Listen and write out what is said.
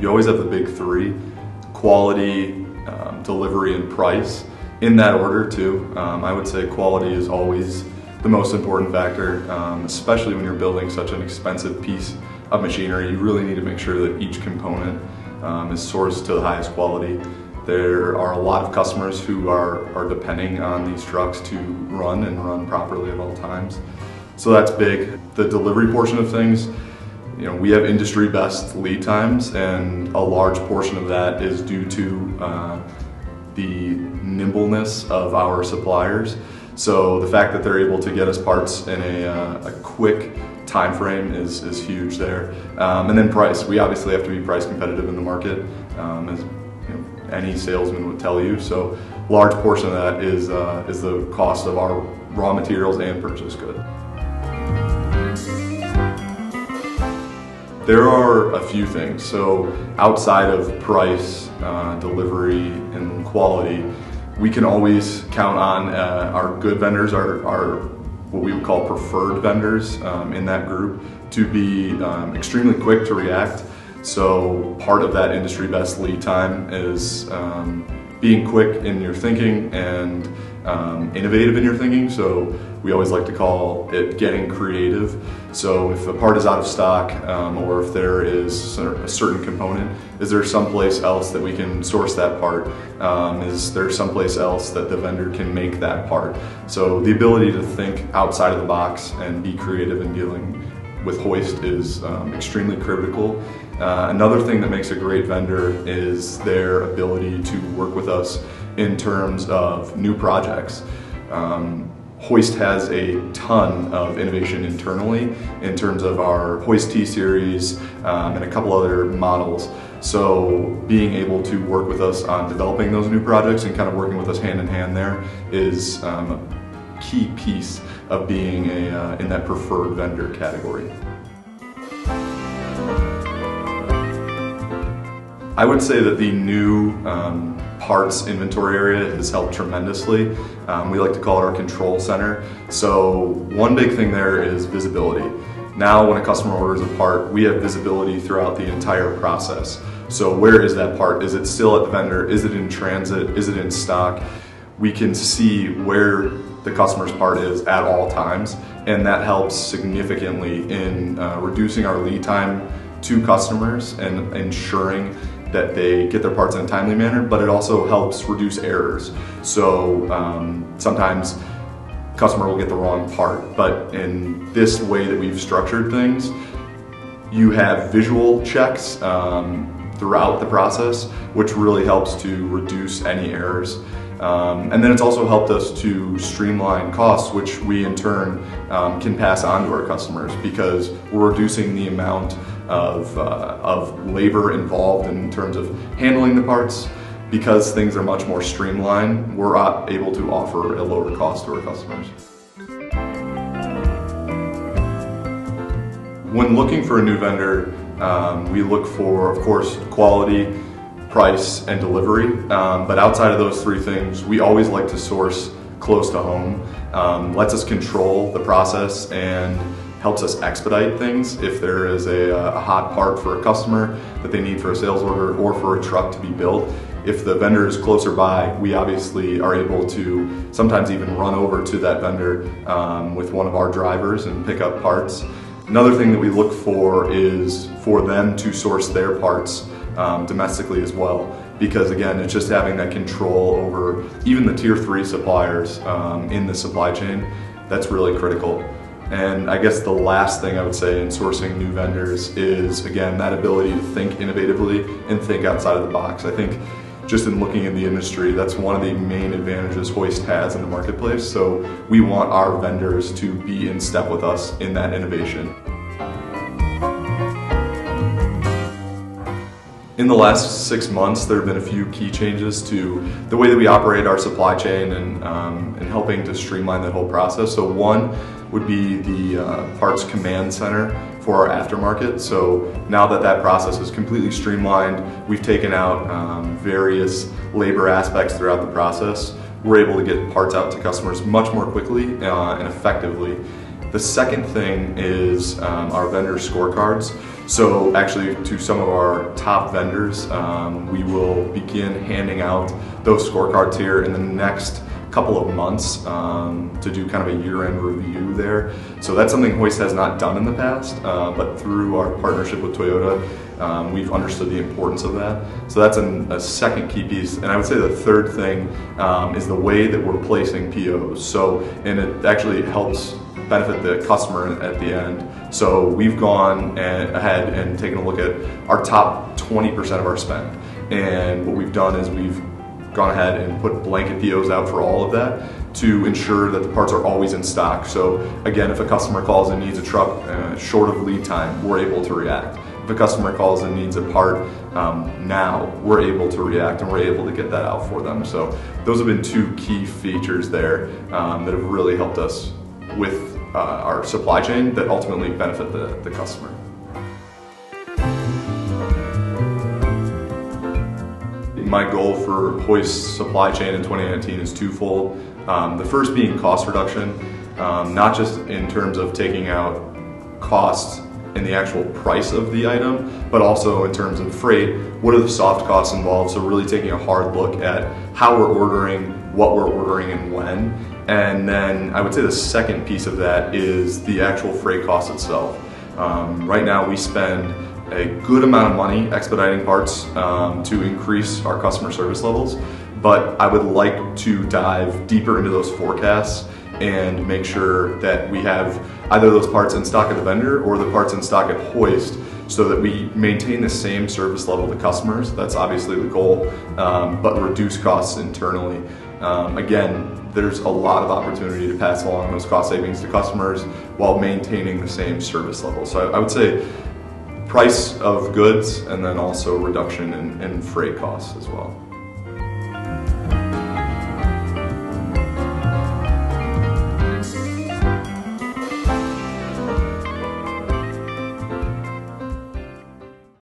You always have the big three: quality, delivery, and price. In that order too. I would say quality is always the most important factor, especially when you're building such an expensive piece of machinery. You really need to make sure that each component is sourced to the highest quality. There are a lot of customers who are depending on these trucks to run properly at all times. So that's big. The delivery portion of things, we have industry best lead times, and a large portion of that is due to the nimbleness of our suppliers. So the fact that they're able to get us parts in a quick time frame is huge there. And then price. We obviously have to be price competitive in the market, as any salesman would tell you. So large portion of that is the cost of our raw materials and purchase goods. There are a few things. So outside of price, delivery, and quality, we can always count on our good vendors, our what we would call preferred vendors in that group, to be extremely quick to react. So part of that industry best lead time is being quick in your thinking and innovative in your thinking. So we always like to call it getting creative. So if a part is out of stock, or if there is a certain component, is there someplace else that we can source that part? Is there someplace else that the vendor can make that part? So the ability to think outside of the box and be creative in dealing with hoist is extremely critical. Another thing that makes a great vendor is their ability to work with us in terms of new projects. Hoist has a ton of innovation internally in terms of our Hoist T-Series and a couple other models. So being able to work with us on developing those new projects and kind of working with us hand in hand there is a key piece of being in that preferred vendor category. I would say that the new parts inventory area has helped tremendously. We like to call it our control center. So one big thing there is visibility. Now when a customer orders a part, we have visibility throughout the entire process. So where is that part? Is it still at the vendor? Is it in transit? Is it in stock? We can see where the customer's part is at all times, and that helps significantly in reducing our lead time to customers and ensuring that they get their parts in a timely manner, but it also helps reduce errors. So sometimes customer will get the wrong part, but in this way that we've structured things, you have visual checks throughout the process, which really helps to reduce any errors. And then it's also helped us to streamline costs, which we in turn can pass on to our customers, because we're reducing the amount of labor involved in terms of handling the parts. Because things are much more streamlined, we're able to offer a lower cost to our customers. When looking for a new vendor, we look for, of course, quality, price, and delivery. But outside of those three things, we always like to source close to home. Lets us control the process and helps us expedite things. If there is a hot part for a customer that they need for a sales order or for a truck to be built, if the vendor is closer by, we obviously are able to sometimes even run over to that vendor with one of our drivers and pick up parts. Another thing that we look for is for them to source their parts domestically as well, because again, it's just having that control over even the tier 3 suppliers in the supply chain that's really critical. And I guess the last thing I would say in sourcing new vendors is, again, that ability to think innovatively and think outside of the box. I think just in looking in the industry, that's one of the main advantages Hoist has in the marketplace. So we want our vendors to be in step with us in that innovation. In the last 6 months, there have been a few key changes to the way that we operate our supply chain and helping to streamline that whole process. So one would be the parts command center for our aftermarket. So now that that process is completely streamlined, we've taken out various labor aspects throughout the process. We're able to get parts out to customers much more quickly and effectively. The second thing is our vendor scorecards. So actually, to some of our top vendors, we will begin handing out those scorecards here in the next couple of months to do kind of a year-end review there. So that's something Hoist has not done in the past, but through our partnership with Toyota, we've understood the importance of that. So that's a second key piece. And I would say the third thing is the way that we're placing POs. So, and it actually helps benefit the customer at the end. So we've gone ahead and taken a look at our top 20% of our spend. And what we've done is we've gone ahead and put blanket POs out for all of that to ensure that the parts are always in stock. So again, if a customer calls and needs a truck short of lead time, we're able to react. If a customer calls and needs a part now, we're able to react and we're able to get that out for them. So those have been two key features there that have really helped us with our supply chain that ultimately benefit the customer. My goal for Hoist's supply chain in 2019 is twofold. The first being cost reduction, not just in terms of taking out costs in the actual price of the item, but also in terms of freight. What are the soft costs involved? So really taking a hard look at how we're ordering, what we're ordering, and when. And then I would say the second piece of that is the actual freight cost itself. Right now we spend a good amount of money expediting parts to increase our customer service levels, but I would like to dive deeper into those forecasts and make sure that we have either those parts in stock at the vendor or the parts in stock at Hoist so that we maintain the same service level to customers. That's obviously the goal, but reduce costs internally. Again, there's a lot of opportunity to pass along those cost savings to customers while maintaining the same service level. So I would say price of goods and then also reduction in freight costs as well.